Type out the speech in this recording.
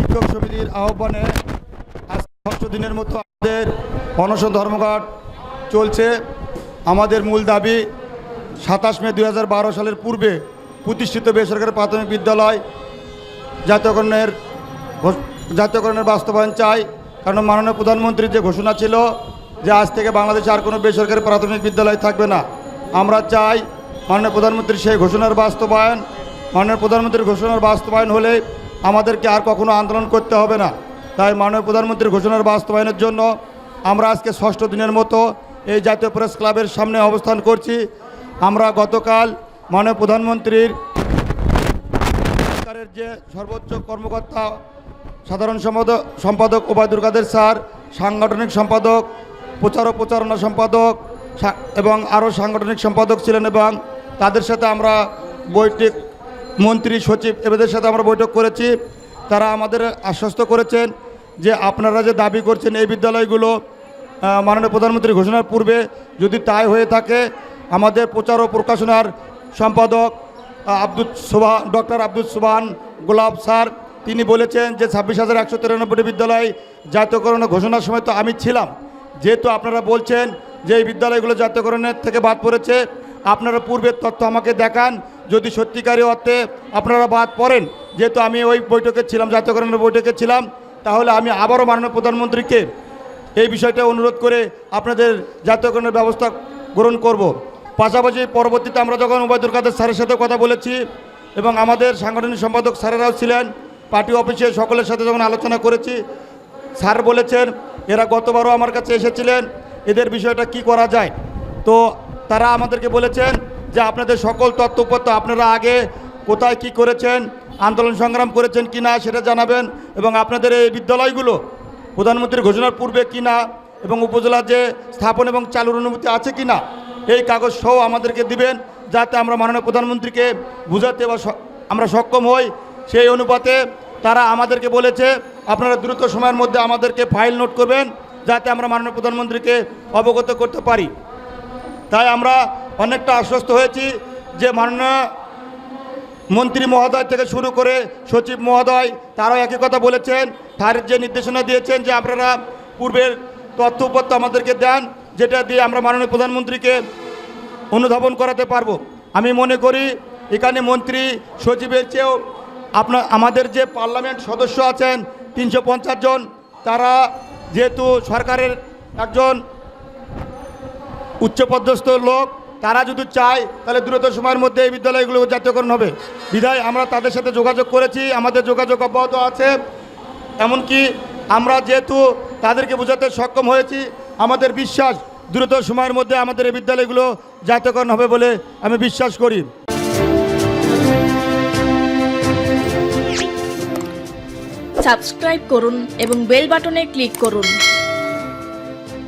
শিক্ষক সমিতির আহ্বানে আজ ৬ষ্ঠ দিনের মতো আমাদের অনশন ধর্মঘট চলছে। আমাদের মূল দাবি ২৭ মে ২০১২ সালের পূর্বে প্রতিষ্ঠিত বেসরকারি প্রাথমিক বিদ্যালয় জাতীয়করণের বাস্তবায়ন চাই। কারণ মাননীয় প্রধানমন্ত্রীর যে ঘোষণা ছিল যে আজ থেকে বাংলাদেশে আর কোনো বেসরকারি প্রাথমিক বিদ্যালয় থাকবে না, আমরা চাই মাননীয় প্রধানমন্ত্রীর সেই ঘোষণার বাস্তবায়ন। মাননীয় প্রধানমন্ত্রীর ঘোষণার বাস্তবায়ন হলে আমাদেরকে আর কখনো আন্দোলন করতে হবে না। তাই মাননীয় প্রধানমন্ত্রীর ঘোষণার বাস্তবায়নের জন্য আমরা আজকে ৬ষ্ঠ দিনের মতো এই জাতীয় প্রেস ক্লাবের সামনে অবস্থান করছি। আমরা গতকাল মাননীয় প্রধানমন্ত্রীর সরকারের যে সর্বোচ্চ কর্মকর্তা সাধারণ সম্পাদক ওবায়দুল কাদের স্যার, সাংগঠনিক সম্পাদক, প্রচার ও প্রচারণা সম্পাদক এবং আরও সাংগঠনিক সম্পাদক ছিলেন, এবং তাদের সাথে আমরা বৈঠক, মন্ত্রী সচিব এদের সাথে আমরা বৈঠক করেছি। তারা আমাদের আশ্বস্ত করেছেন যে আপনারা যে দাবি করছেন এই বিদ্যালয়গুলো মাননীয় প্রধানমন্ত্রীর ঘোষণার পূর্বে যদি তাই হয়ে থাকে, আমাদের প্রচার ও প্রকাশনার সম্পাদক ডক্টর আব্দুল সুবহান গোলাপ স্যার তিনি বলেছেন যে ২৬,১৯৩টি বিদ্যালয় জাতীয়করণের ঘোষণার সময় তো আমি ছিলাম। যেহেতু আপনারা বলছেন যে এই বিদ্যালয়গুলো জাতীয়করণের থেকে বাদ পড়েছে, আপনারা পূর্বের তথ্য আমাকে দেখান। যদি সত্যিকারী অর্থে আপনারা বাদ পড়েন, যেহেতু আমি ওই বৈঠকে ছিলাম, জাতীয়করণের বৈঠকে ছিলাম, তাহলে আমি আবারও মাননীয় প্রধানমন্ত্রীকে এই বিষয়টা অনুরোধ করে আপনাদের জাতীয়করণের ব্যবস্থা গ্রহণ করব। পাশাপাশি পরবর্তীতে আমরা যখন ওবায়দুল কাদের স্যারের সাথে কথা বলেছি এবং আমাদের সাংগঠনিক সম্পাদক স্যারেরাও ছিলেন, পার্টি অফিসে সকলের সাথে যখন আলোচনা করেছি, স্যার বলেছেন এরা গতবারও আমার কাছে এসেছিলেন, এদের বিষয়টা কি করা যায়। তো তারা আমাদেরকে বলেছেন যে আপনাদের সকল তথ্যপত্র আপনারা আগে কোথায় কি করেছেন, আন্দোলন সংগ্রাম করেছেন কি না সেটা জানাবেন, এবং আপনাদের এই বিদ্যালয়গুলো প্রধানমন্ত্রীর ঘোষণার পূর্বে কি না এবং উপজেলার যে স্থাপন এবং চালুর অনুমতি আছে কি না এই কাগজ সহ আমাদেরকে দিবেন, যাতে আমরা মাননীয় প্রধানমন্ত্রীকে বুঝাতে বা আমরা সক্ষম হই। সেই অনুপাতে তারা আমাদেরকে বলেছে আপনারা দ্রুত সময়ের মধ্যে আমাদেরকে ফাইল নোট করবেন, যাতে আমরা মাননীয় প্রধানমন্ত্রীকে অবগত করতে পারি। তাই আমরা অনেকটা আশ্বস্ত হয়েছি যে মাননীয় মন্ত্রী মহোদয় থেকে শুরু করে সচিব মহোদয় তারাও একই কথা বলেছেন। তার যে নির্দেশনা দিয়েছেন যে আপনারা পূর্বের তথ্যপত্র আমাদেরকে দেন, যেটা দিয়ে আমরা মাননীয় প্রধানমন্ত্রীকে অনুধাবন করাতে পারবো। আমি মনে করি এখানে মন্ত্রী সচিবের চেয়েও আমাদের যে পার্লামেন্ট সদস্য আছেন ৩৫০ জন, তারা যেহেতু সরকারের একজন উচ্চপদস্থ লোক, তারা যদি চায় তাহলে দ্রুত সময়ের মধ্যে এই বিদ্যালয়গুলো জাতীয়করণ হবে। বিধায় আমরা তাদের সাথে যোগাযোগ করেছি, আমাদের যোগাযোগ অব্যাহত আছে। এমনকি আমরা যেহেতু তাদেরকে বোঝাতে সক্ষম হয়েছি, আমাদের বিশ্বাস দ্রুত সময়ের মধ্যে আমাদের এই বিদ্যালয়গুলো জাতীয়করণ হবে বলে আমি বিশ্বাস করি। সাবস্ক্রাইব করুন এবং বেল বাটনে ক্লিক করুন।